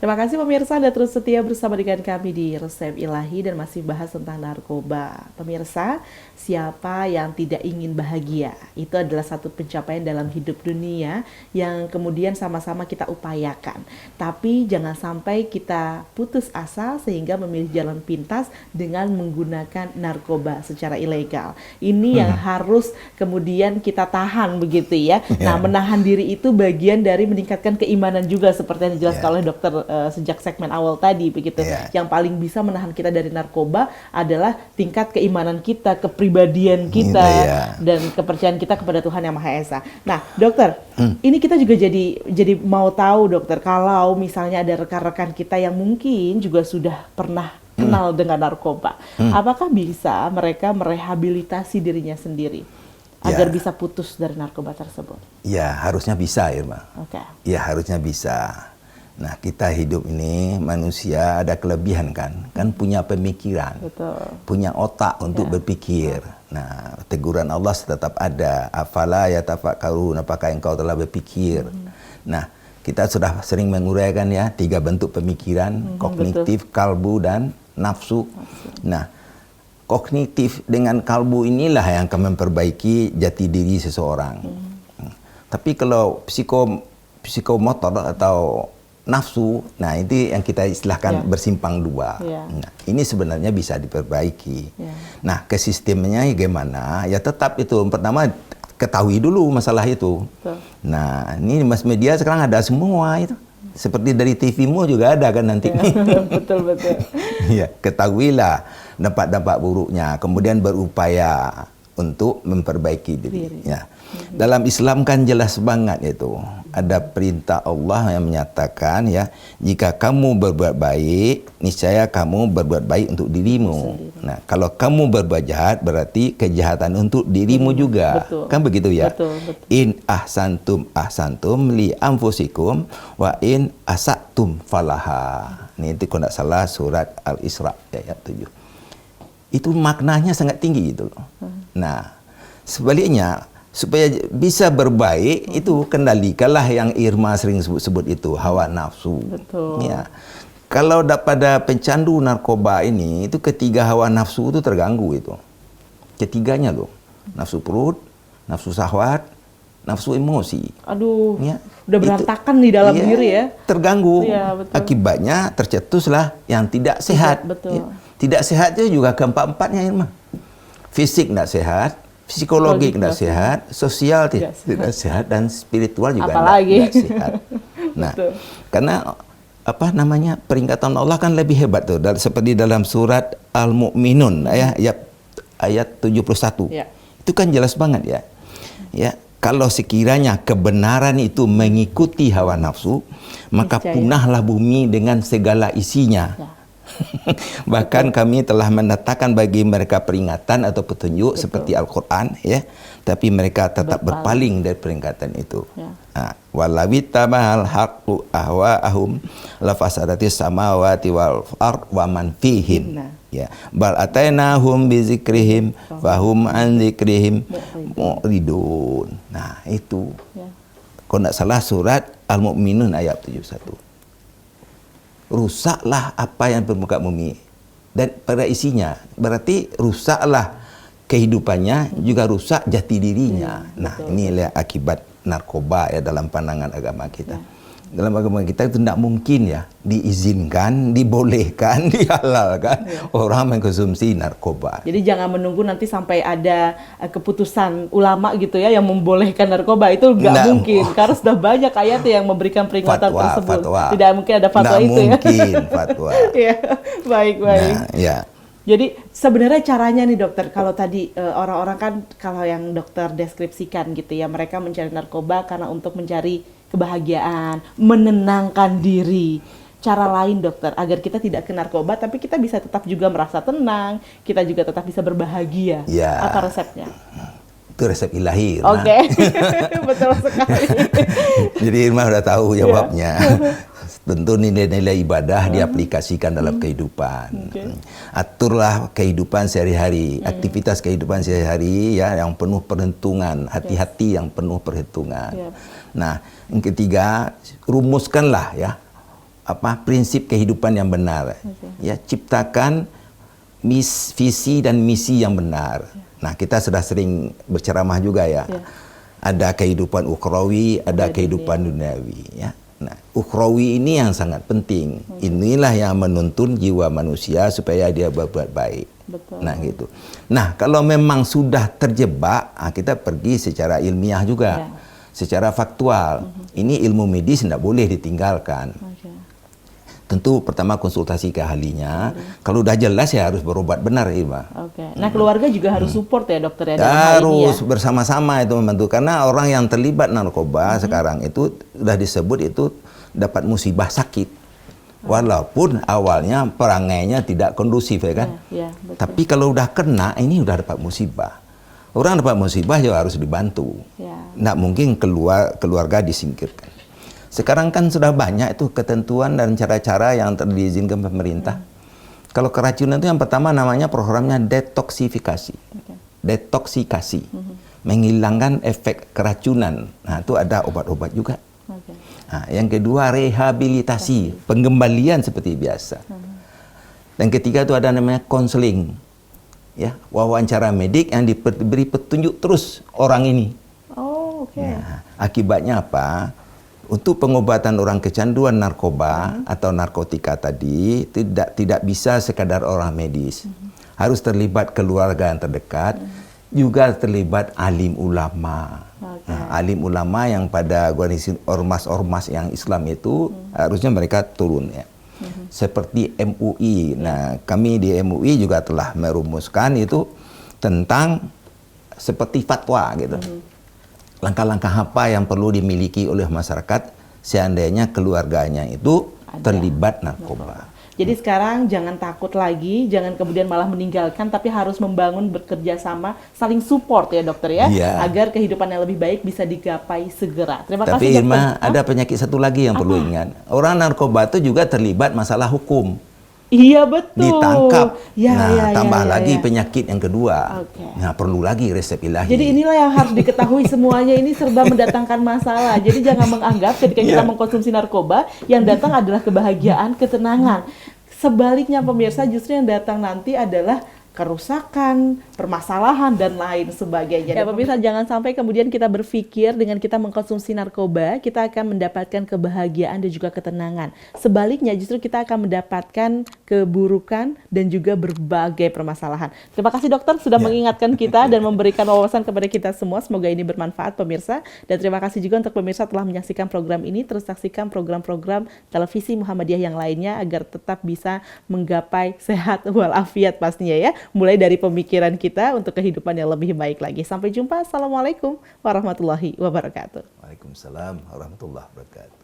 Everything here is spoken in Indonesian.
Terima kasih pemirsa Anda terus setia bersama dengan kami di Resep Ilahi dan masih bahas tentang narkoba. Pemirsa, siapa yang tidak ingin bahagia? Itu adalah satu pencapaian dalam hidup dunia yang kemudian sama-sama kita upayakan. Tapi jangan sampai kita putus asa sehingga memilih jalan pintas dengan menggunakan narkoba secara ilegal. Ini yang harus kemudian kita tahan begitu ya. Nah, menahan diri itu bagian dari meningkatkan keimanan juga seperti yang dijelaskan oleh dokter sejak segmen awal tadi begitu. Yang paling bisa menahan kita dari narkoba adalah tingkat keimanan kita, kepribadian kita, dan kepercayaan kita kepada Tuhan Yang Maha Esa. Nah, dokter, ini kita juga jadi mau tahu dokter, kalau misalnya ada rekan-rekan kita yang mungkin juga sudah pernah kenal dengan narkoba, apakah bisa mereka merehabilitasi dirinya sendiri agar bisa putus dari narkoba tersebut? Ya, harusnya bisa, Irma. Ya, harusnya bisa. Nah, kita hidup ini manusia ada kelebihan kan punya pemikiran, punya otak untuk berpikir. Nah, teguran Allah tetap ada. Afala yatafakkarun, apakah engkau telah berpikir? Nah, kita sudah sering menguraikan ya 3 bentuk pemikiran, kognitif, kalbu, dan nafsu. Nah, kognitif dengan kalbu inilah yang akan memperbaiki jati diri seseorang. Tapi kalau psikomotor atau nafsu, nah itu yang kita istilahkan bersimpang dua. Nah, ini sebenarnya bisa diperbaiki. Nah, ke sistemnya gimana? Ya tetap itu, pertama ketahui dulu masalah itu. Nah, ini mass media sekarang ada semua itu. Seperti dari TV-mu juga ada kan nanti. Betul. Ya, ketahuilah dampak-dampak buruknya, kemudian berupaya untuk memperbaiki diri. Ya. Dalam Islam kan jelas banget itu. Ada perintah Allah yang menyatakan ya, jika kamu berbuat baik, niscaya kamu berbuat baik untuk dirimu. Nah, kalau kamu berbuat jahat berarti kejahatan untuk dirimu juga. Kan begitu ya? In ahsantum li anfusikum wa in asatum falaha. Ini itu kalau tidak salah surat Al-Isra ayat 7. Itu maknanya sangat tinggi itu loh. Nah, sebaliknya supaya bisa berbaik itu kendalikanlah yang Irma sering sebut itu, hawa nafsu. Ya. Kalau pada pencandu narkoba ini itu ketiga hawa nafsu itu terganggu itu. Ketiganya loh. Nafsu perut, nafsu syahwat, nafsu emosi. Aduh, udah berantakan di dalam diri ya. Terganggu. Akibatnya tercetuslah yang tidak sehat. Tidak sehat itu juga keempat-empatnya, Irma. Fisik tidak sehat, psikologi tidak sehat, sosial tidak sehat, dan spiritual juga tidak sehat. Nah, karena peringatan Allah kan lebih hebat tuh, seperti dalam surat Al-Mu'minun ayat 71. Itu kan jelas banget ya. Kalau sekiranya kebenaran itu mengikuti hawa nafsu, maka punahlah bumi dengan segala isinya. Bahkan kami telah menetapkan bagi mereka peringatan atau petunjuk seperti Al-Quran ya, tapi mereka tetap berpaling dari peringatan itu. Walawit tabahal haqqu ahwa'ahum lafasadatis samawati wal ard wa man fihin. Ya, bal atainahum bizikrihim fahum an zikrihim mu'ridun. Nah, itu. Kalau tidak salah surat Al-Mu'minun ayat 71. Rusaklah apa yang permukaan bumi dan pada isinya, berarti rusaklah kehidupannya, juga rusak jati dirinya. Nah, inilah akibat narkoba ya dalam pandangan agama kita. Dalam agama kita itu tidak mungkin ya diizinkan, dibolehkan, dihalalkan orang mengkonsumsi narkoba. Jadi jangan menunggu nanti sampai ada keputusan ulama gitu ya yang membolehkan narkoba, itu nggak mungkin karena sudah banyak ayat yang memberikan peringatan tersebut. Tidak mungkin ada fatwa itu ya. Fatwa. Baik. Nah, Jadi sebenarnya caranya nih dokter, kalau tadi orang-orang kan kalau yang dokter deskripsikan gitu ya, mereka mencari narkoba karena untuk mencari kebahagiaan, menenangkan diri. Cara lain dokter, agar kita tidak ke narkoba tapi kita bisa tetap juga merasa tenang, kita juga tetap bisa berbahagia. Apa resepnya? Itu resep ilahi. Betul sekali. Jadi Irma udah tahu jawabnya. Tentu nilai-nilai ibadah diaplikasikan dalam kehidupan. Aturlah kehidupan sehari-hari, aktivitas kehidupan sehari-hari ya yang penuh perhitungan, hati-hati yang penuh perhitungan. Nah, yang ketiga, rumuskanlah ya prinsip kehidupan yang benar. Ya, ciptakan visi dan misi yang benar. Nah, kita sudah sering berceramah juga ya. Ada kehidupan ukhrawi, ada kehidupan duniawi. Ya. Nah, ukhrawi ini yang sangat penting. Inilah yang menuntun jiwa manusia supaya dia berbuat baik. Betul. Nah, gitu. Nah, kalau memang sudah terjebak, kita pergi secara ilmiah juga, secara faktual. Ini ilmu medis tidak boleh ditinggalkan. Tentu pertama konsultasi ke ahlinya. Kalau udah jelas ya harus berobat benar, Irma. Nah, keluarga juga harus support ya, dokter ya. Harus bersama-sama itu membantu, karena orang yang terlibat narkoba sekarang itu sudah disebut itu dapat musibah sakit. Walaupun awalnya perangainya tidak kondusif, ya kan? Tapi kalau udah kena, ini udah dapat musibah. Orang dapat musibah juga harus dibantu. Nggak mungkin keluarga disingkirkan. Sekarang kan sudah banyak itu ketentuan dan cara-cara yang diizinkan pemerintah. Kalau keracunan itu yang pertama namanya programnya detoksifikasi. Detoksikasi. Menghilangkan efek keracunan. Nah, itu ada obat-obat juga. Nah, yang kedua rehabilitasi, pengembalian seperti biasa. Dan ketiga itu ada namanya konseling. Ya, wawancara medik yang diberi petunjuk terus orang ini. Nah, akibatnya apa? Untuk pengobatan orang kecanduan narkoba atau narkotika tadi tidak bisa sekadar orang medis. Harus terlibat keluarga yang terdekat, juga terlibat alim ulama. Nah, alim ulama yang pada ormas-ormas yang Islam itu harusnya mereka turun ya. Seperti MUI. Nah, kami di MUI juga telah merumuskan itu tentang seperti fatwa gitu. Langkah-langkah apa yang perlu dimiliki oleh masyarakat seandainya keluarganya itu terlibat narkoba. Jadi sekarang jangan takut lagi, jangan kemudian malah meninggalkan, tapi harus membangun bekerja sama, saling support ya dokter ya, agar kehidupan yang lebih baik bisa digapai segera. Terima kasih dokter. Tapi Irma, ada penyakit satu lagi yang perlu ingat. Orang narkoba itu juga terlibat masalah hukum. Iya betul. Ditangkap. Tambah lagi penyakit yang kedua. Nah, perlu lagi resep ilahi. Jadi inilah yang harus diketahui, semuanya ini serba mendatangkan masalah. Jadi jangan menganggap ketika kita mengkonsumsi narkoba yang datang adalah kebahagiaan, ketenangan. Sebaliknya pemirsa, justru yang datang nanti adalah kerusakan, permasalahan, dan lain sebagainya. Ya pemirsa, jangan sampai kemudian kita berpikir dengan kita mengkonsumsi narkoba, kita akan mendapatkan kebahagiaan dan juga ketenangan. Sebaliknya, justru kita akan mendapatkan keburukan dan juga berbagai permasalahan. Terima kasih dokter sudah mengingatkan kita dan memberikan wawasan kepada kita semua. Semoga ini bermanfaat pemirsa. Dan terima kasih juga untuk pemirsa telah menyaksikan program ini. Terus saksikan program-program televisi Muhammadiyah yang lainnya agar tetap bisa menggapai sehat walafiat pastinya ya. Mulai dari pemikiran kita untuk kehidupan yang lebih baik lagi. Sampai jumpa. Assalamualaikum warahmatullahi wabarakatuh. Waalaikumsalam warahmatullahi wabarakatuh.